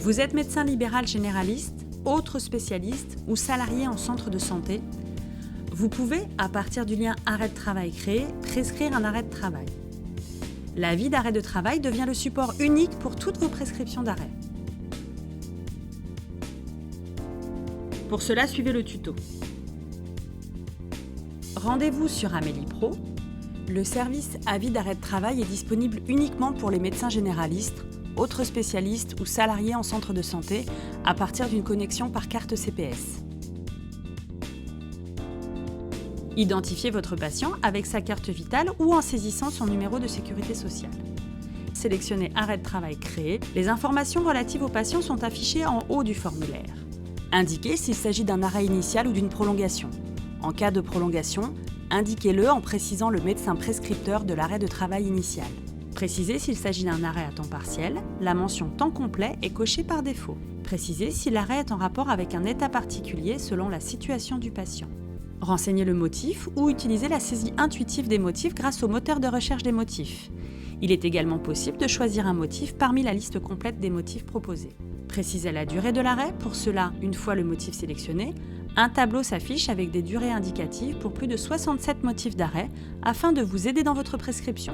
Vous êtes médecin libéral généraliste, autre spécialiste ou salarié en centre de santé. Vous pouvez, à partir du lien arrêt de travail créé, prescrire un arrêt de travail. L'avis d'arrêt de travail devient le support unique pour toutes vos prescriptions d'arrêt. Pour cela, suivez le tuto. Rendez-vous sur Amélie Pro. Le service avis d'arrêt de travail est disponible uniquement pour les médecins généralistes, autres spécialistes ou salariés en centre de santé à partir d'une connexion par carte CPS. Identifiez votre patient avec sa carte vitale ou en saisissant son numéro de sécurité sociale. Sélectionnez Arrêt de travail créé. Les informations relatives au patient sont affichées en haut du formulaire. Indiquez s'il s'agit d'un arrêt initial ou d'une prolongation. En cas de prolongation, indiquez-le en précisant le médecin prescripteur de l'arrêt de travail initial. Précisez s'il s'agit d'un arrêt à temps partiel. La mention temps complet est cochée par défaut. Précisez si l'arrêt est en rapport avec un état particulier selon la situation du patient. Renseignez le motif ou utilisez la saisie intuitive des motifs grâce au moteur de recherche des motifs. Il est également possible de choisir un motif parmi la liste complète des motifs proposés. Précisez la durée de l'arrêt. Pour cela, une fois le motif sélectionné, un tableau s'affiche avec des durées indicatives pour plus de 67 motifs d'arrêt afin de vous aider dans votre prescription.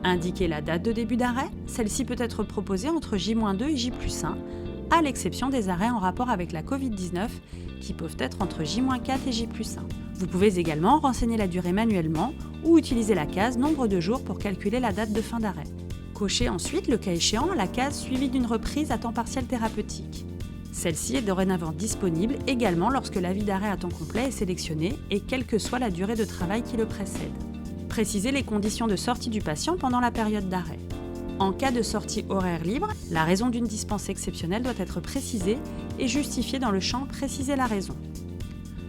Indiquez la date de début d'arrêt. Celle-ci peut être proposée entre J-2 et J+1, à l'exception des arrêts en rapport avec la Covid-19 qui peuvent être entre J-4 et J+1. Vous pouvez également renseigner la durée manuellement ou utiliser la case nombre de jours pour calculer la date de fin d'arrêt. Cochez ensuite, le cas échéant, la case suivie d'une reprise à temps partiel thérapeutique. Celle-ci est dorénavant disponible également lorsque l'avis d'arrêt à temps complet est sélectionné et quelle que soit la durée de travail qui le précède. Précisez les conditions de sortie du patient pendant la période d'arrêt. En cas de sortie horaire libre, la raison d'une dispense exceptionnelle doit être précisée et justifiée dans le champ « Préciser la raison ».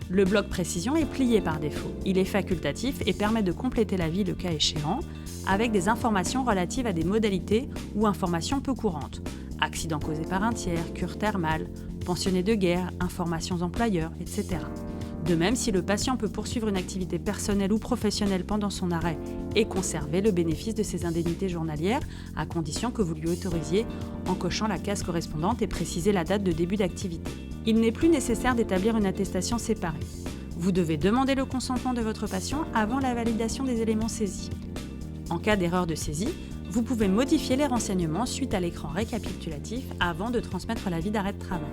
Le bloc précision est plié par défaut. Il est facultatif et permet de compléter l'avis le cas échéant avec des informations relatives à des modalités ou informations peu courantes. Accident causé par un tiers, cure thermale, pensionné de guerre, informations employeurs, etc. De même, si le patient peut poursuivre une activité personnelle ou professionnelle pendant son arrêt et conserver le bénéfice de ses indemnités journalières, à condition que vous lui autorisiez en cochant la case correspondante et préciser la date de début d'activité. Il n'est plus nécessaire d'établir une attestation séparée. Vous devez demander le consentement de votre patient avant la validation des éléments saisis. En cas d'erreur de saisie, vous pouvez modifier les renseignements suite à l'écran récapitulatif avant de transmettre l'avis d'arrêt de travail.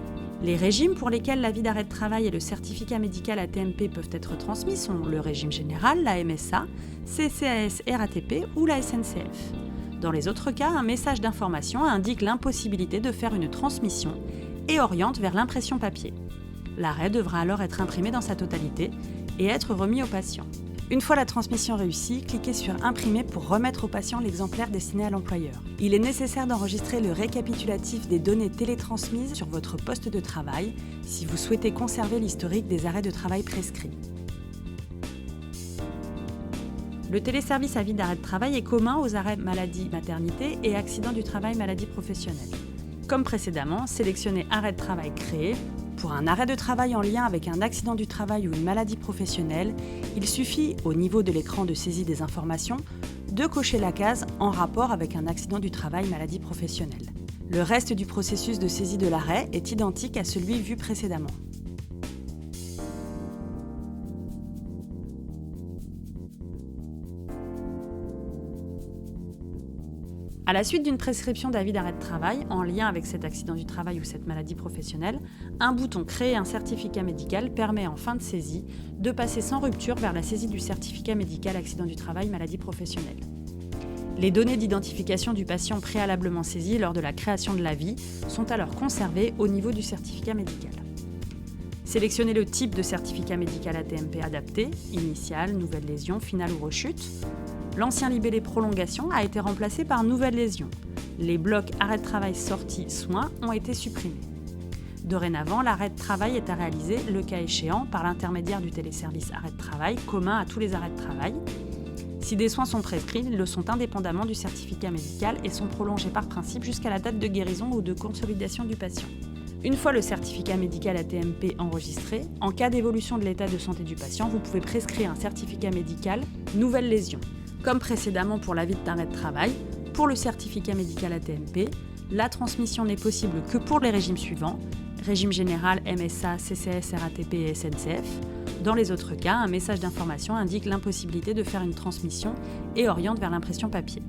Les régimes pour lesquels l'avis d'arrêt de travail et le certificat médical AT-MP peuvent être transmis sont le régime général, la MSA, CCAS RATP ou la SNCF. Dans les autres cas, un message d'information indique l'impossibilité de faire une transmission et oriente vers l'impression papier. L'arrêt devra alors être imprimé dans sa totalité et être remis au patient. Une fois la transmission réussie, cliquez sur « Imprimer » pour remettre au patient l'exemplaire destiné à l'employeur. Il est nécessaire d'enregistrer le récapitulatif des données télétransmises sur votre poste de travail si vous souhaitez conserver l'historique des arrêts de travail prescrits. Le téléservice avis d'arrêt de travail est commun aux arrêts maladie-maternité et accident du travail-maladie professionnelle. Comme précédemment, sélectionnez Arrêt de travail créé. Pour un arrêt de travail en lien avec un accident du travail ou une maladie professionnelle, il suffit, au niveau de l'écran de saisie des informations, de cocher la case en rapport avec un accident du travail maladie professionnelle. Le reste du processus de saisie de l'arrêt est identique à celui vu précédemment. À la suite d'une prescription d'avis d'arrêt de travail en lien avec cet accident du travail ou cette maladie professionnelle, un bouton « Créer un certificat médical » permet en fin de saisie de passer sans rupture vers la saisie du certificat médical accident du travail maladie professionnelle. Les données d'identification du patient préalablement saisies lors de la création de l'avis sont alors conservées au niveau du certificat médical. Sélectionnez le type de certificat médical AT-MP adapté, initial, nouvelle lésion, finale ou rechute. L'ancien libellé prolongation a été remplacé par nouvelle lésion. Les blocs arrêt de travail sortie soins ont été supprimés. Dorénavant, l'arrêt de travail est à réaliser, le cas échéant, par l'intermédiaire du téléservice arrêt de travail commun à tous les arrêts de travail. Si des soins sont prescrits, ils le sont indépendamment du certificat médical et sont prolongés par principe jusqu'à la date de guérison ou de consolidation du patient. Une fois le certificat médical AT-MP enregistré, en cas d'évolution de l'état de santé du patient, vous pouvez prescrire un certificat médical nouvelle lésion. Comme précédemment pour l'avis d'arrêt de travail, pour le certificat médical AT-MP, La transmission n'est possible que pour les régimes suivants: régime général, MSA, CCS, RATP et SNCF. Dans les autres cas, un message d'information indique l'impossibilité de faire une transmission et oriente vers l'impression papier.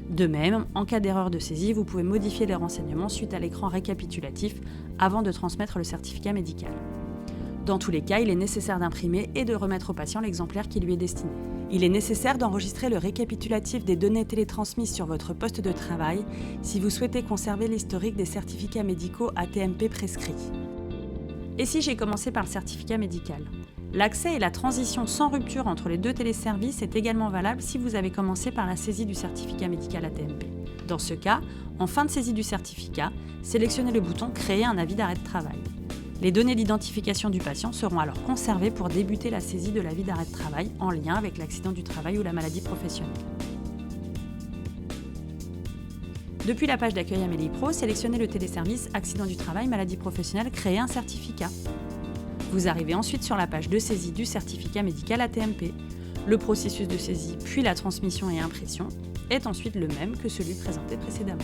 De même, en cas d'erreur de saisie, vous pouvez modifier les renseignements suite à l'écran récapitulatif avant de transmettre le certificat médical. Dans tous les cas, il est nécessaire d'imprimer et de remettre au patient l'exemplaire qui lui est destiné. Il est nécessaire d'enregistrer le récapitulatif des données télétransmises sur votre poste de travail si vous souhaitez conserver l'historique des certificats médicaux AT-MP prescrits. Et si j'ai commencé par le certificat médical ? L'accès et la transition sans rupture entre les deux téléservices est également valable si vous avez commencé par la saisie du certificat médical AT-MP. Dans ce cas, en fin de saisie du certificat, sélectionnez le bouton « Créer un avis d'arrêt de travail ». Les données d'identification du patient seront alors conservées pour débuter la saisie de l'avis d'arrêt de travail en lien avec l'accident du travail ou la maladie professionnelle. Depuis la page d'accueil Amélie Pro, sélectionnez le téléservice Accident du travail, maladie professionnelle, créer un certificat. Vous arrivez ensuite sur la page de saisie du certificat médical AT-MP. Le processus de saisie, puis la transmission et impression, est ensuite le même que celui présenté précédemment.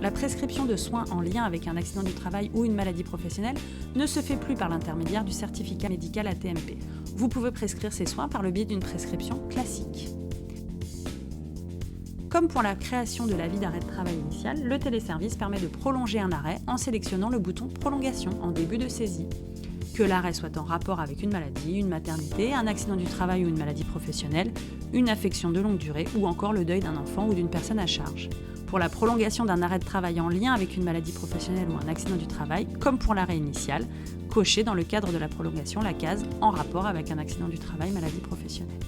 La prescription de soins en lien avec un accident du travail ou une maladie professionnelle ne se fait plus par l'intermédiaire du certificat médical AT-MP. Vous pouvez prescrire ces soins par le biais d'une prescription classique. Comme pour la création de l'avis d'arrêt de travail initial, le téléservice permet de prolonger un arrêt en sélectionnant le bouton « Prolongation » en début de saisie. Que l'arrêt soit en rapport avec une maladie, une maternité, un accident du travail ou une maladie professionnelle, une affection de longue durée ou encore le deuil d'un enfant ou d'une personne à charge. Pour la prolongation d'un arrêt de travail en lien avec une maladie professionnelle ou un accident du travail, comme pour l'arrêt initial, cochez dans le cadre de la prolongation la case « En rapport avec un accident du travail, maladie professionnelle ».